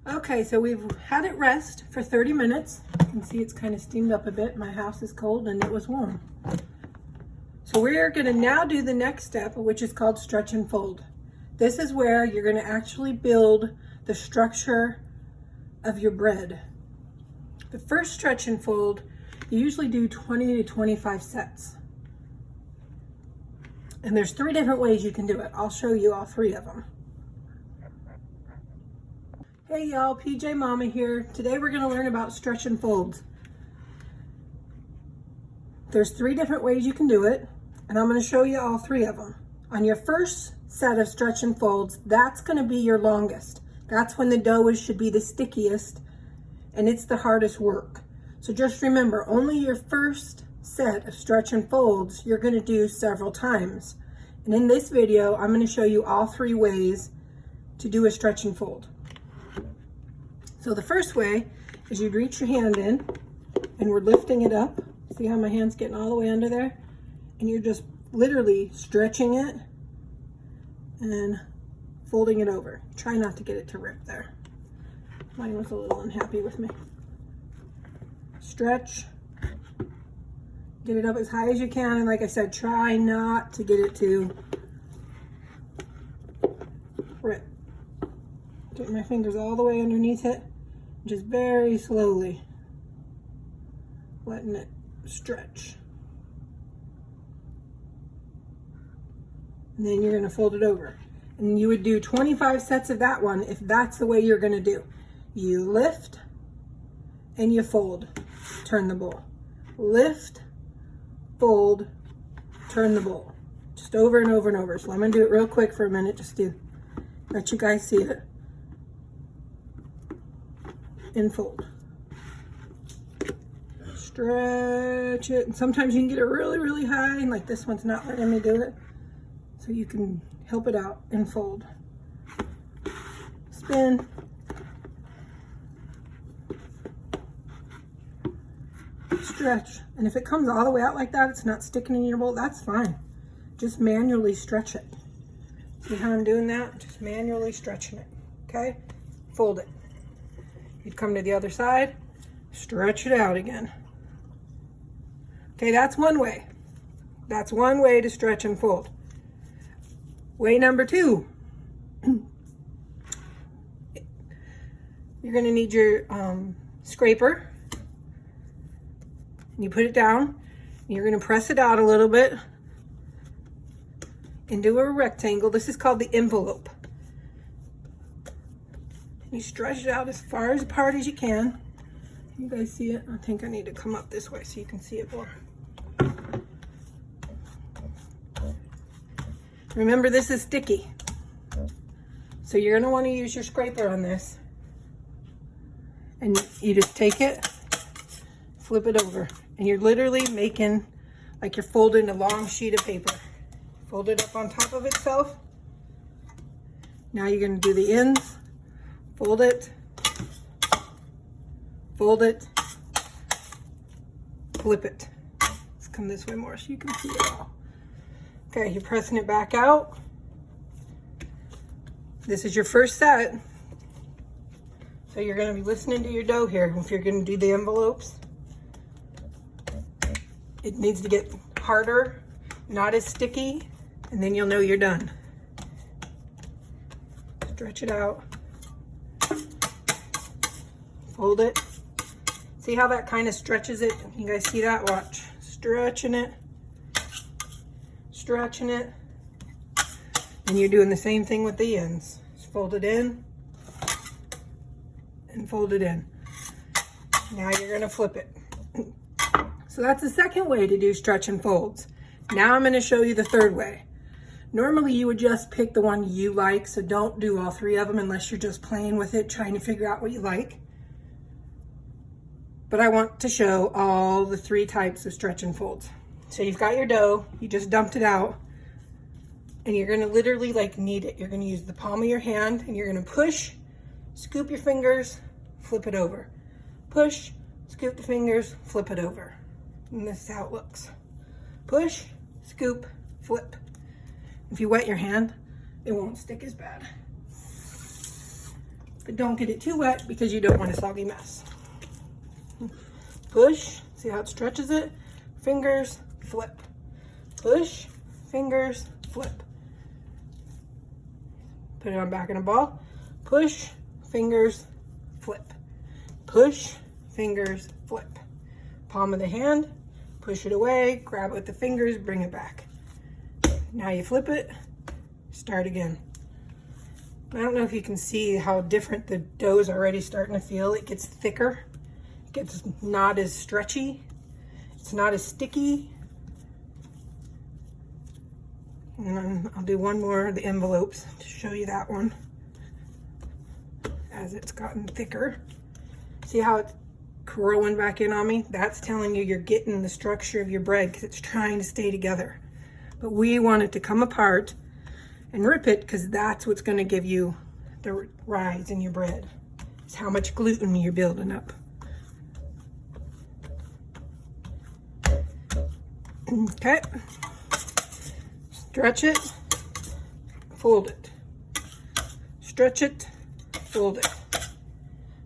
Okay, so we've had it rest for 30 minutes. You can see it's kind of steamed up a bit. My house is cold and it was warm. So we're gonna now do the next step, which is called stretch and fold. This is where you're gonna actually build the structure of your bread. The first stretch and fold, you usually do 20 to 25 sets. And there's 3 different ways you can do it. I'll show you all 3 of them. Hey y'all, PJ Mama here. Today we're gonna learn about stretch and folds. There's 3 different ways you can do it, and I'm gonna show you all 3 of them. On your first set of stretch and folds, that's gonna be your longest. That's when the dough should be the stickiest, and it's the hardest work. So just remember, only your first set of stretch and folds you're gonna do several times. And in this video, I'm gonna show you all 3 ways to do a stretch and fold. So the first way is you'd reach your hand in, and we're lifting it up. See how my hand's getting all the way under there? And you're just literally stretching it and folding it over. Try not to get it to rip there. Mine was a little unhappy with me. Stretch. Get it up as high as you can, and like I said, try not to get it to rip. Get my fingers all the way underneath it, just very slowly letting it stretch. And then you're going to fold it over. And you would do 25 sets of that one if that's the way you're going to do. You lift and you fold, turn the bowl. Lift, fold, turn the bowl. Just over and over and over. So I'm going to do it real quick for a minute just to let you guys see it. And fold. Stretch it. And sometimes you can get it really, really high, and like this one's not letting me do it. So you can help it out and fold. Spin. Stretch. And if it comes all the way out like that, it's not sticking in your bowl, that's fine. Just manually stretch it. See how I'm doing that? Just manually stretching it. Okay? Fold it. You'd come to the other side, stretch it out again. Okay, that's one way. That's one way to stretch and fold. Way number 2. You're gonna need your scraper. You put it down, you're gonna press it out a little bit into a rectangle. This is called the envelope. You stretch it out as far apart as you can. You guys see it? I think I need to come up this way so you can see it more. Remember, this is sticky. So you're gonna wanna use your scraper on this. And you just take it, flip it over. And you're literally making, like you're folding a long sheet of paper. Fold it up on top of itself. Now you're gonna do the ends. Fold it, flip it. Let's come this way more so you can see it all. Okay, you're pressing it back out. This is your first set. So you're gonna be listening to your dough here. If you're gonna do the envelopes, it needs to get harder, not as sticky, and then you'll know you're done. Stretch it out. Fold it. See how that kind of stretches it? You guys see that? Watch. Stretching it. Stretching it. And you're doing the same thing with the ends. Just fold it in. And fold it in. Now you're going to flip it. So that's the second way to do stretch and folds. Now I'm going to show you the third way. Normally you would just pick the one you like, so don't do all 3 of them unless you're just playing with it, trying to figure out what you like. But I want to show all the 3 types of stretch and folds. So you've got your dough, you just dumped it out, and you're gonna literally like knead it. You're gonna use the palm of your hand, and you're gonna push, scoop your fingers, flip it over. Push, scoop the fingers, flip it over. And this is how it looks. Push, scoop, flip. If you wet your hand, it won't stick as bad. but don't get it too wet because you don't want a soggy mess. Push, see how it stretches it? Fingers, flip. Push, fingers, flip. Put it on back in a ball. Push, fingers, flip. Push, fingers, flip. Palm of the hand, push it away, grab it with the fingers, bring it back. Now you flip it, start again. I don't know if you can see how different the dough is already starting to feel. It gets thicker. It gets not as stretchy. It's not as sticky. And then I'll do one more of the envelopes to show you that one as it's gotten thicker. See how it's curling back in on me? That's telling you you're getting the structure of your bread because it's trying to stay together. But we want it to come apart and rip it because that's what's going to give you the rise in your bread. It's how much gluten you're building up. Okay. Stretch it, fold it. Stretch it, fold it.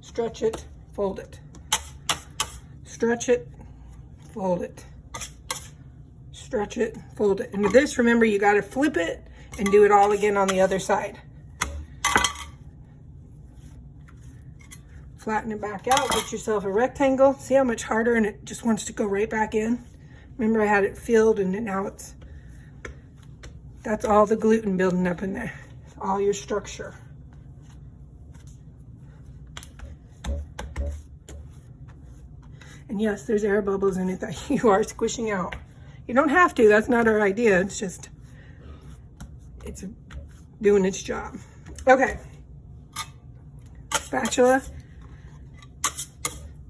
Stretch it, fold it. Stretch it, fold it. Stretch it, fold it. And with this, remember, you got to flip it and do it all again on the other side. Flatten it back out, get yourself a rectangle. See how much harder, and it just wants to go right back in. Remember, I had it filled, and now that's all the gluten building up in there. All your structure. And yes, there's air bubbles in it that you are squishing out. You don't have to, that's not our idea. It's just, it's doing its job. Okay. Spatula.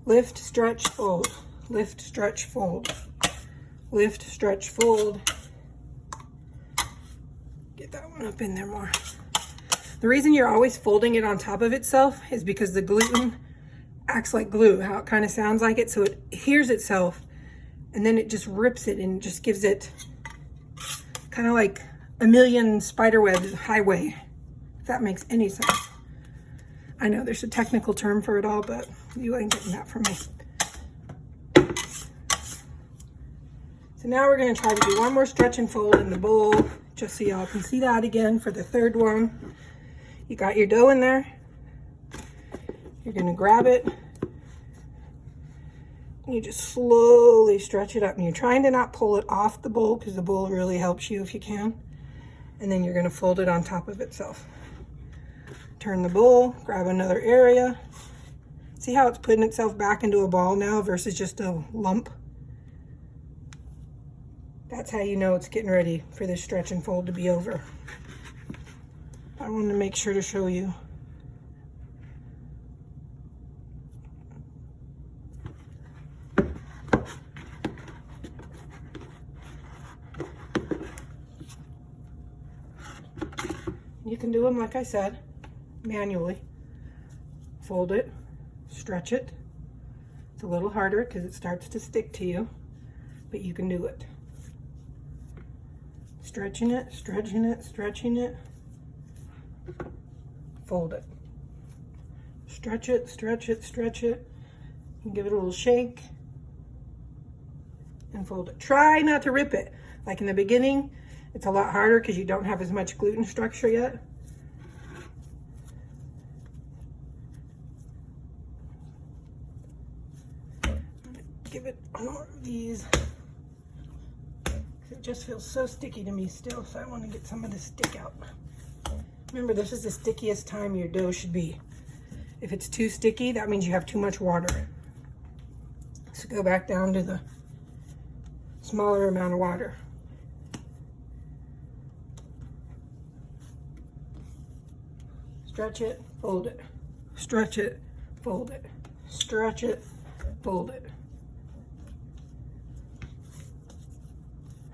Lift, stretch, fold. Lift, stretch, fold. Lift, stretch, fold. Get that one up in there more. The reason you're always folding it on top of itself is because the gluten acts like glue, how it kind of sounds like it. So it hears itself and then it just rips it and just gives it kind of like a million spiderweb highway, if that makes any sense. I know there's a technical term for it all, but you ain't getting that from me. So now we're going to try to do one more stretch and fold in the bowl, just so y'all can see that again for the third one. You got your dough in there. You're going to grab it. You just slowly stretch it up. And you're trying to not pull it off the bowl because the bowl really helps you if you can. And then you're going to fold it on top of itself. Turn the bowl, grab another area. See how it's putting itself back into a ball now versus just a lump? That's how you know it's getting ready for this stretch and fold to be over. I want to make sure to show you. You can do them, like I said, manually. Fold it, stretch it. It's a little harder because it starts to stick to you, but you can do it. Stretching it, stretching it, stretching it. Fold it. Stretch it, stretch it, stretch it. And give it a little shake. And fold it. Try not to rip it. Like in the beginning, it's a lot harder because you don't have as much gluten structure yet. Give it more of these. It just feels so sticky to me still, so I want to get some of the stick out. Remember, this is the stickiest time your dough should be. If it's too sticky, that means you have too much water. So go back down to the smaller amount of water. Stretch it, fold it. Stretch it, fold it. Stretch it, fold it.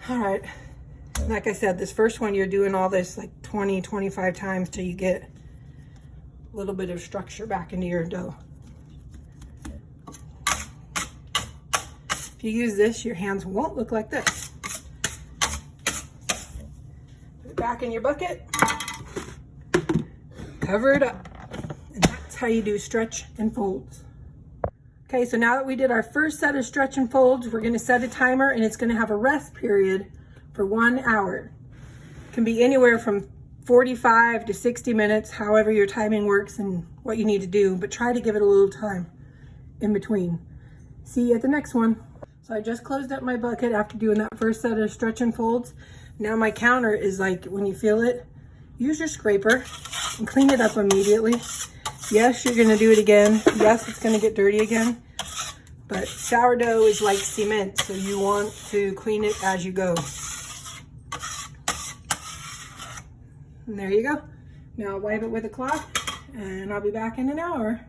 All right, like I said, this first one, you're doing all this like 20, 25 times till you get a little bit of structure back into your dough. If you use this, your hands won't look like this. Put it back in your bucket, cover it up, and that's how you do stretch and folds. Okay, so now that we did our first set of stretch and folds, we're gonna set a timer and it's gonna have a rest period for 1 hour. It can be anywhere from 45 to 60 minutes, however your timing works and what you need to do, but try to give it a little time in between. See you at the next one. So I just closed up my bucket after doing that first set of stretch and folds. Now my counter is like, when you feel it, use your scraper and clean it up immediately. Yes, you're gonna do it again. Yes, it's gonna get dirty again. But sourdough is like cement, so you want to clean it as you go. And there you go. Now wipe it with a cloth and I'll be back in an hour.